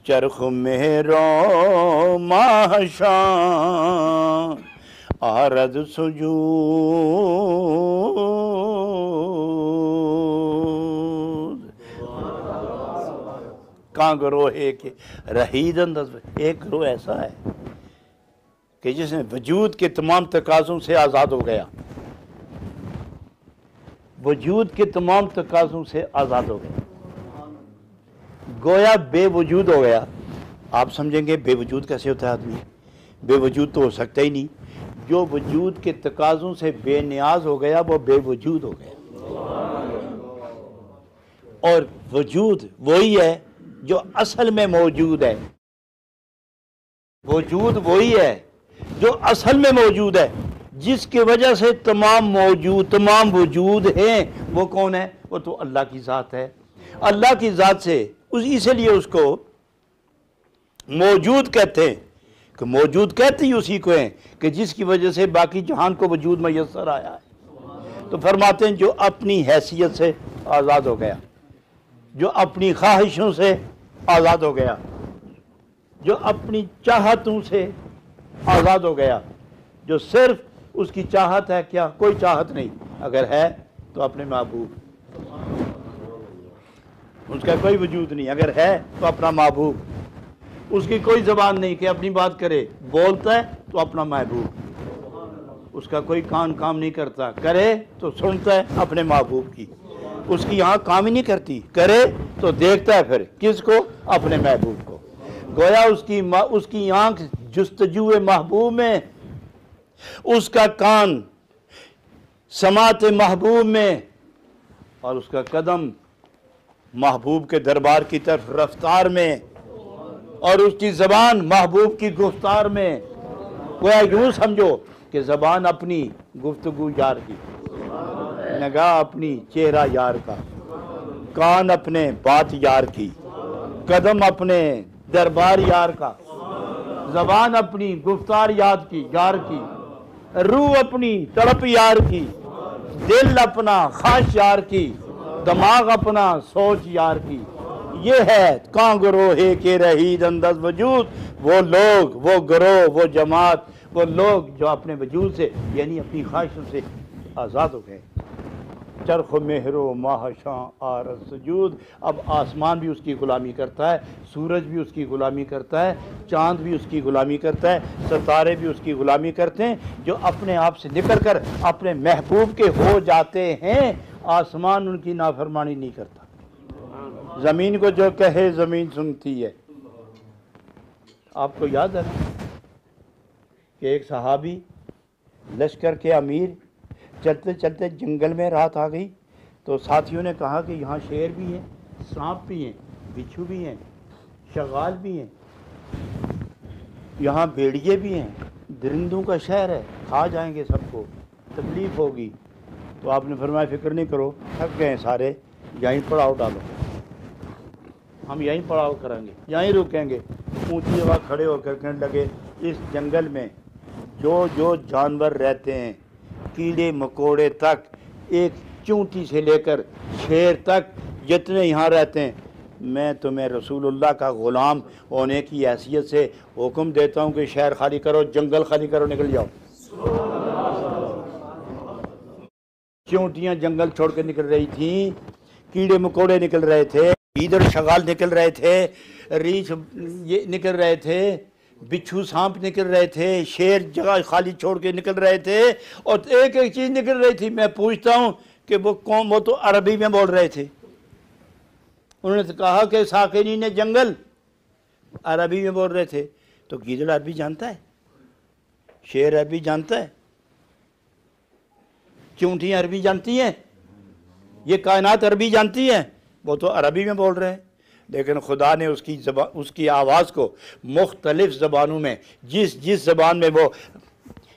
चरख मेरो माशा आरद सुजूद। कहाँ ग्रोह एक रहीद अंदर, एक ग्रोह ऐसा है कि जिसने वजूद के तमाम तकाज़ों से आज़ाद हो गया, वजूद के तमाम तकाज़ों से आज़ाद हो गया, गोया बेवजूद हो गया। आप समझेंगे बेवजूद कैसे होता है आदमी, बेवजूद तो हो सकता ही नहीं। जो वजूद के तकाज़ों से बेनियाज हो गया वो बेवजूद हो गया, और वजूद वही है जो असल में मौजूद है, वजूद वही है जो असल में मौजूद है, जिसकी वजह से तमाम वजूद हैं। वो कौन है? वो तो अल्लाह की ज़ात है। अल्लाह की ज़ात से इसलिए उसको मौजूद कहते हैं, कि मौजूद कहते ही उसी को हैं कि जिसकी वजह से बाकी जहान को वजूद मैसर आया है। तो फरमाते हैं जो अपनी हैसियत से आज़ाद हो गया, जो अपनी ख्वाहिशों से आज़ाद हो गया, जो अपनी चाहतों से आज़ाद हो गया, जो सिर्फ उसकी चाहत है, क्या कोई चाहत नहीं, अगर है तो अपने महबूब, उसका कोई वजूद नहीं, अगर है तो अपना महबूब, उसकी कोई ज़बान नहीं कि अपनी बात करे, बोलता है तो अपना महबूब, उसका कोई कान काम नहीं करता, करे तो सुनता है अपने महबूब की, उसकी आँख काम ही नहीं करती, करे तो देखता है फिर किसको? अपने महबूब को। गोया उसकी आँख जुस्तजुए महबूब में, उसका कान समात महबूब में, और उसका कदम महबूब के दरबार की तरफ रफ्तार में, और उसकी ज़बान महबूब की गुफ्तार में। गोया यूँ समझो कि ज़बान अपनी गुफ्तगू यार की, नगाह अपनी चेहरा यार का, कान अपने बात यार की, कदम अपने दरबार यार का, ज़बान अपनी गुफ्तार याद की यार की, रूह अपनी तड़प यार की, दिल अपना ख्वाहिश यार की, दिमाग अपना सोच यार की, ये है कां गरोहे के रही दंदस वजूद, वो लोग, वो गरोह, वो जमात, वो लोग जो अपने वजूद से यानी अपनी ख्वाहिशों से आज़ाद हो गए। चरख मेहरो माहशां आर सजूद, अब आसमान भी उसकी ग़ुलामी करता है, सूरज भी उसकी ग़ुलामी करता है, चाँद भी उसकी ग़ुलामी करता है, सितारे भी उसकी ग़ुलामी करते हैं, जो अपने आप से निकल कर अपने महबूब के हो जाते हैं। आसमान उनकी नाफरमानी नहीं करता, ज़मीन को जो कहे ज़मीन सुनती है। आपको याद है कि एक सहाबी लश्कर के अमीर चलते चलते जंगल में रात आ गई, तो साथियों ने कहा कि यहाँ शेर भी हैं, सांप भी हैं, बिच्छू भी हैं, शगाल भी हैं, यहाँ भेड़िए भी हैं, दरिंदों का शहर है, खा जाएंगे सबको, तकलीफ़ होगी। तो आपने फरमाया फ़िक्र नहीं करो, थक गए सारे, यहीं पड़ाव डालो, हम यहीं पड़ाव करेंगे, यहीं रुकेंगे। ऊंची जगह खड़े होकर कहने लगे, इस जंगल में जो जो जानवर रहते हैं, कीड़े मकोड़े तक, एक चूंटी से लेकर शेर तक, जितने यहाँ रहते हैं, मैं तुम्हें रसूलुल्लाह का ग़ुलाम होने की हैसियत से हुक्म देता हूँ कि शहर खाली करो, जंगल खाली करो, निकल जाओ। चूंटियाँ जंगल छोड़ कर निकल रही थीं, कीड़े मकोड़े निकल रहे थे, गीदड़ शगाल निकल रहे थे, रीछ ये निकल रहे थे, बिच्छू सांप निकल रहे थे, शेर जगह खाली छोड़ के निकल रहे थे, और एक एक चीज़ निकल रही थी। मैं पूछता हूँ कि वो कौन, वो तो अरबी में बोल रहे थे। उन्होंने तो कहा कि साकिनी ने जंगल, अरबी में बोल रहे थे। तो गीदड़ अरबी जानता है, शेर अरबी जानता है, चूंटियाँ अरबी जानती हैं, ये कायनात अरबी जानती है, वो तो अरबी में बोल रहे हैं। लेकिन खुदा ने उसकी आवाज़ को मुख्तलिफ ज़बानों में, जिस ज़बान में वो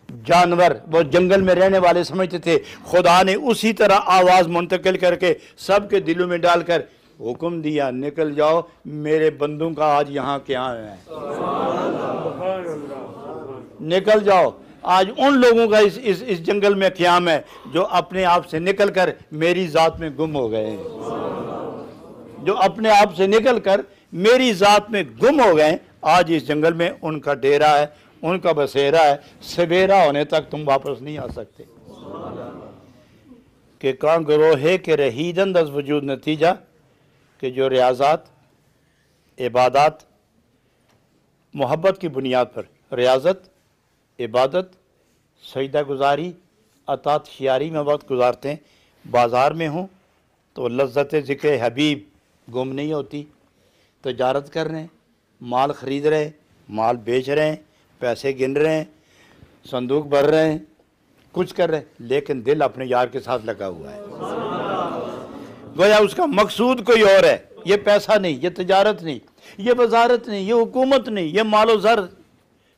जानवर, वो जंगल में रहने वाले समझते थे, खुदा ने उसी तरह आवाज़ मुंतकिल करके सब के दिलों में डालकर हुक्म दिया, निकल जाओ, मेरे बंदों का आज यहाँ क्या है, निकल जाओ। आज उन लोगों का इस जंगल में क़याम है जो अपने आप से निकल कर मेरी ज़ात में गुम हो गए हैं, जो अपने आप से निकल कर मेरी ज़ात में गुम हो गए। आज इस जंगल में उनका डेरा है, उनका बसेरा है, सवेरा होने तक तुम वापस नहीं आ सकते। कि कां गरोहे के रहीदन दस वजूद, नतीजा कि जो रियाज़ात, इबादत, मोहब्बत की बुनियाद पर रियाज़त, इबादत, सजदा गुजारी, अतात शियारी में वक्त गुजारते हैं, बाज़ार में हों तो लज्जत ज़िक्र हबीब गुम नहीं होती। तजारत कर रहे हैं, माल ख़रीद रहे हैं, माल बेच रहे हैं, पैसे गिन रहे हैं, संदूक भर रहे हैं, कुछ कर रहे हैं, लेकिन दिल अपने यार के साथ लगा हुआ है। गोया उसका मकसूद कोई और है। ये पैसा नहीं, ये तजारत नहीं, ये वजारत नहीं, ये हुकूमत नहीं, ये मालो ज़र,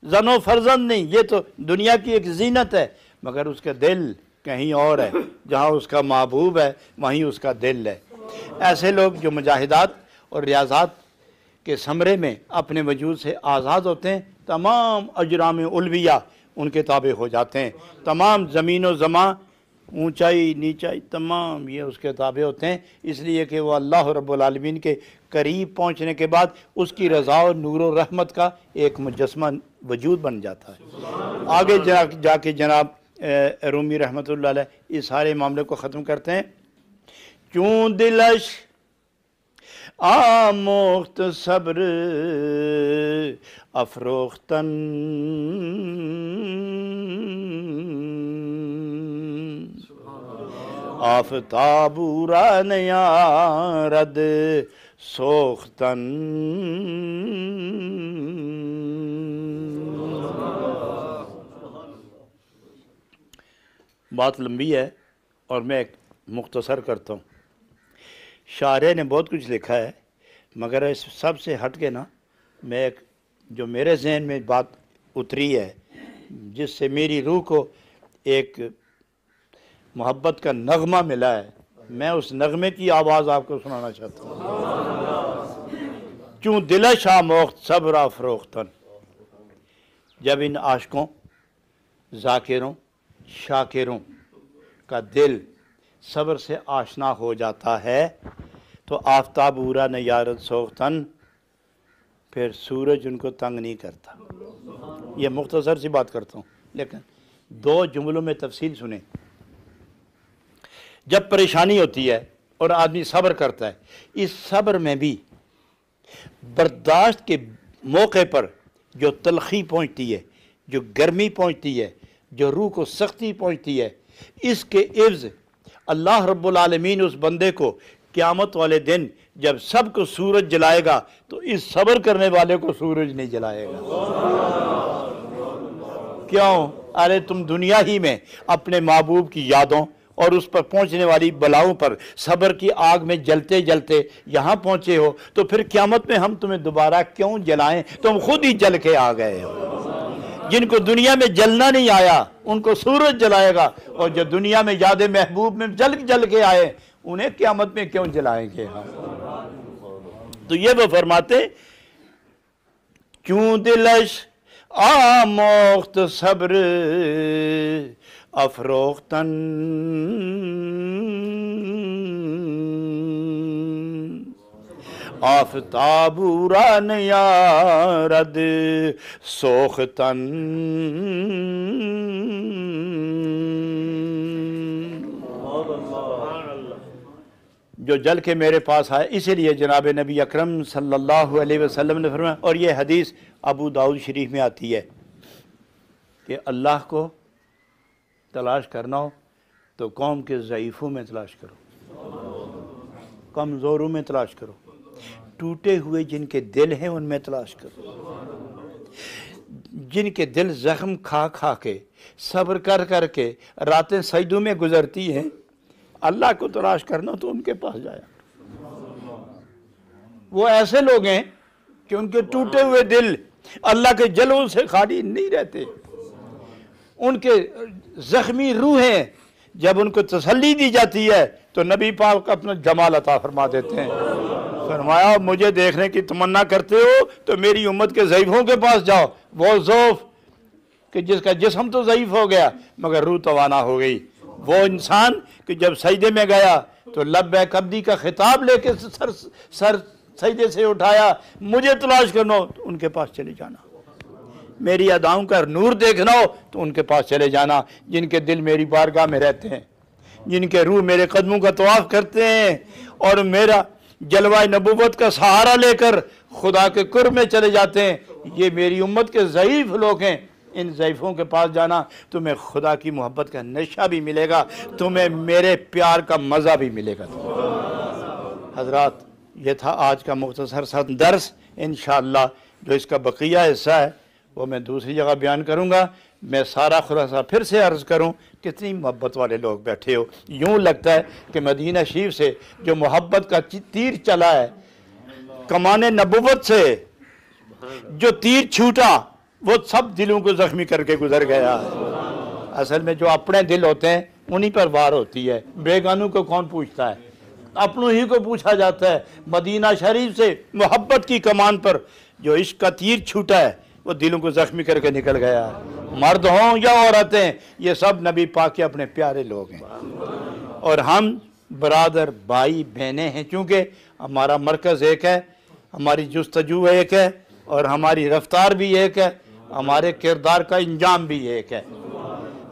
जनो फर्जंद नहीं, ये तो दुनिया की एक जीनत है, मगर उसका दिल कहीं और है। जहाँ उसका महबूब है वहीं उसका दिल है। ऐसे लोग जो मुजाहिदात और रियाज़ात के समरे में अपने वजूद से आज़ाद होते हैं, तमाम अजराम उलविया उनके ताबे हो जाते हैं। तमाम ज़मीन व ज़मा, ऊंचाई नीचाई, तमाम ये उसके ताबे होते हैं, इसलिए कि वो अल्लाह रब्बुल आलमीन के करीब पहुँचने के बाद उसकी रज़ा और नूर और रहमत का एक मुजस्मा वजूद बन जाता है। आगे जाके जनाब रूमी रहमतुल्लाह अलैह इस सारे मामले को ख़त्म करते हैं। चूँ दिलश आमोख्त सब्र अफरोख्तन, आफताबूरा नया रद सोख्तन। बात लंबी है और मैं एक मुख्तसर करता हूँ। शायर ने बहुत कुछ लिखा है, मगर इस सब से हट के ना, मैं एक जो मेरे जहन में बात उतरी है, जिससे मेरी रूह को एक मोहब्बत का नगमा मिला है, मैं उस नगमे की आवाज़ आपको सुनाना चाहता हूँ। चूँ दिल शामोख्त सब्र फ़रोख्तन, जब इन आशिकों, ज़ाकिरों, शाकिरों का दिल सब्र से आशना हो जाता है तो आफ्ताब उरा न यारत सोख्तन, फिर सूरज उनको तंग नहीं करता। ये मुख्तसर सी बात करता हूँ, लेकिन 2 जुमलों में तफसील सुने। जब परेशानी होती है और आदमी सब्र करता है, इस सब्र में भी बर्दाश्त के मौके पर जो तलखी पहुँचती है, जो गर्मी पहुँचती है, जो रूह को सख्ती पहुँचती है, इसके इव्ज़ अल्लाह रब्बुल आलमीन उस बंदे को क़यामत वाले दिन जब सबको सूरज जलाएगा तो इस सब्र करने वाले को सूरज नहीं जलाएगा। क्यों? अरे तुम दुनिया ही में अपने महबूब की यादों और उस पर पहुंचने वाली बलाओं पर सब्र की आग में जलते जलते यहाँ पहुंचे हो, तो फिर क़यामत में हम तुम्हें दोबारा क्यों जलाएं? तुम खुद ही जल के आ गए हो। जिनको दुनिया में जलना नहीं आया उनको सूरज जलाएगा, और जो दुनिया में याद महबूब में जल के आए उन्हें क़यामत में क्यों जलाएंगे हम? तो ये वो फरमाते, क्यों दिलश आमोख्त सब्र अफरोख्तन, आफ्ताबूरा नयारद सोख्तन। जो जल के मेरे पास आए, इसीलिए जनाब नबी अकरम सल्लल्लाहु अलैहि वसल्लम ने फरमाया, और ये हदीस अबू दाऊद शरीफ में आती है कि अल्लाह को तलाश करना हो तो कौम के ज़ईफ़ों में तलाश करो, कमज़ोरों में तलाश करो, टूटे हुए जिनके दिल हैं उनमें तलाश करो, जिनके दिल ज़ख्म खा खा के सब्र कर कर के रातें सजदों में गुजरती हैं, अल्लाह को तलाश करना तो उनके पास जाया। वो ऐसे लोग हैं कि उनके टूटे हुए दिल अल्लाह के जलों से खाली नहीं रहते। उनके ज़ख्मी रूहें जब उनको तसल्ली दी जाती है तो नबी पाक अपना जमाल अता फरमा देते हैं। फरमाया, मुझे देखने की तमन्ना करते हो तो मेरी उम्मत के ज़ईफ़ों के पास जाओ। वो ज़ौफ़ कि जिसका जिस्म तो ज़ईफ़ हो गया मगर रूह तवाना हो गई। वो इंसान कि जब सजदे में गया तो लब्बैक अब्दी का खिताब लेके सर सजदे से उठाया, मुझे तलाश करना हो तो उनके पास चले जाना, मेरी अदाओं का नूर देखना हो तो उनके पास चले जाना, जिनके दिल मेरी बारगाह में रहते हैं, जिनके रूह मेरे कदमों का तवाफ़ करते हैं और मेरा जलवा नबूवत का सहारा लेकर खुदा के कुर्ब में चले जाते हैं। ये मेरी उम्मत के ज़ईफ़ लोग हैं। इन ज़ईफ़ों के पास जाना, तुम्हें खुदा की मोहब्बत का नशा भी मिलेगा, तुम्हें मेरे प्यार का मज़ा भी मिलेगा। हज़रात, ये था आज का मुख्तसर सा दर्स। इंशाअल्लाह जो इसका बकिया हिस्सा है वो मैं दूसरी जगह बयान करूँगा। मैं सारा खुलासा फिर से अर्ज़ करूँ, कितनी मोहब्बत वाले लोग बैठे हो। यूँ लगता है कि मदीना शरीफ से जो मोहब्बत का तीर चला है, कमाने नबुव्वत से जो तीर छूटा वो सब दिलों को ज़ख्मी करके गुजर गया है। असल में जो अपने दिल होते हैं उन्हीं पर वार होती है, बेगानों को कौन पूछता है, अपनों ही को पूछा जाता है। मदीना शरीफ से मोहब्बत की कमान पर जो इश्क का तीर छूटा है वो दिलों को ज़ख्मी करके निकल गया है। मर्द हों या औरतें, ये सब नबी पाक के अपने प्यारे लोग हैं और हम बरादर भाई बहनें हैं। चूँकि हमारा मरकज़ एक है, हमारी जुस्तजू एक है और हमारी रफ्तार भी एक है, हमारे किरदार का इंजाम भी एक है।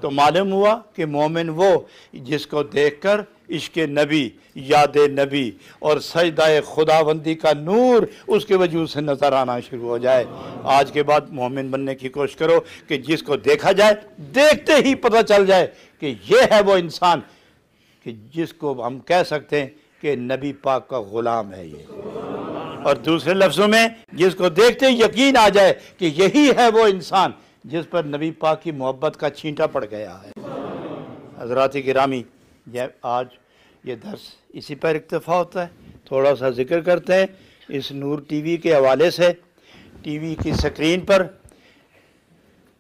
तो मालूम हुआ कि मोमिन वो जिसको देखकर इश्क नबी, याद नबी और सजदाए खुदाबंदी का नूर उसके वजूद से नज़र आना शुरू हो जाए। आज के बाद मोमिन बनने की कोशिश करो कि जिसको देखा जाए, देखते ही पता चल जाए कि ये है वो इंसान कि जिसको हम कह सकते हैं कि नबी पाक का ग़ुलाम है ये, और दूसरे लफ्ज़ों में जिसको देखते ही यकीन आ जाए कि यही है वो इंसान जिस पर नबी पाक की मोहब्बत का छींटा पड़ गया है। हज़रात गिरामी, आज ये दर्स इसी पर इक्तफ़ा होता है। थोड़ा सा जिक्र करते हैं इस नूर टीवी के हवाले से। टीवी की स्क्रीन पर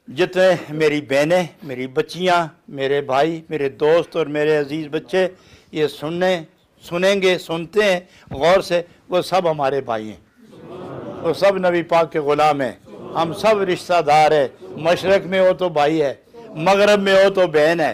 जितने मेरी बहनें, मेरी बच्चियां, मेरे भाई, मेरे दोस्त और मेरे अजीज़ बच्चे ये सुनेंगे, सुनते हैं गौर से, वो सब हमारे भाई हैं, वो सब नबी पाक के ग़ुलाम हैं, हम सब रिश्तेदार हैं। मशरक़ में हो तो भाई है, मगरब में हो तो बहन है।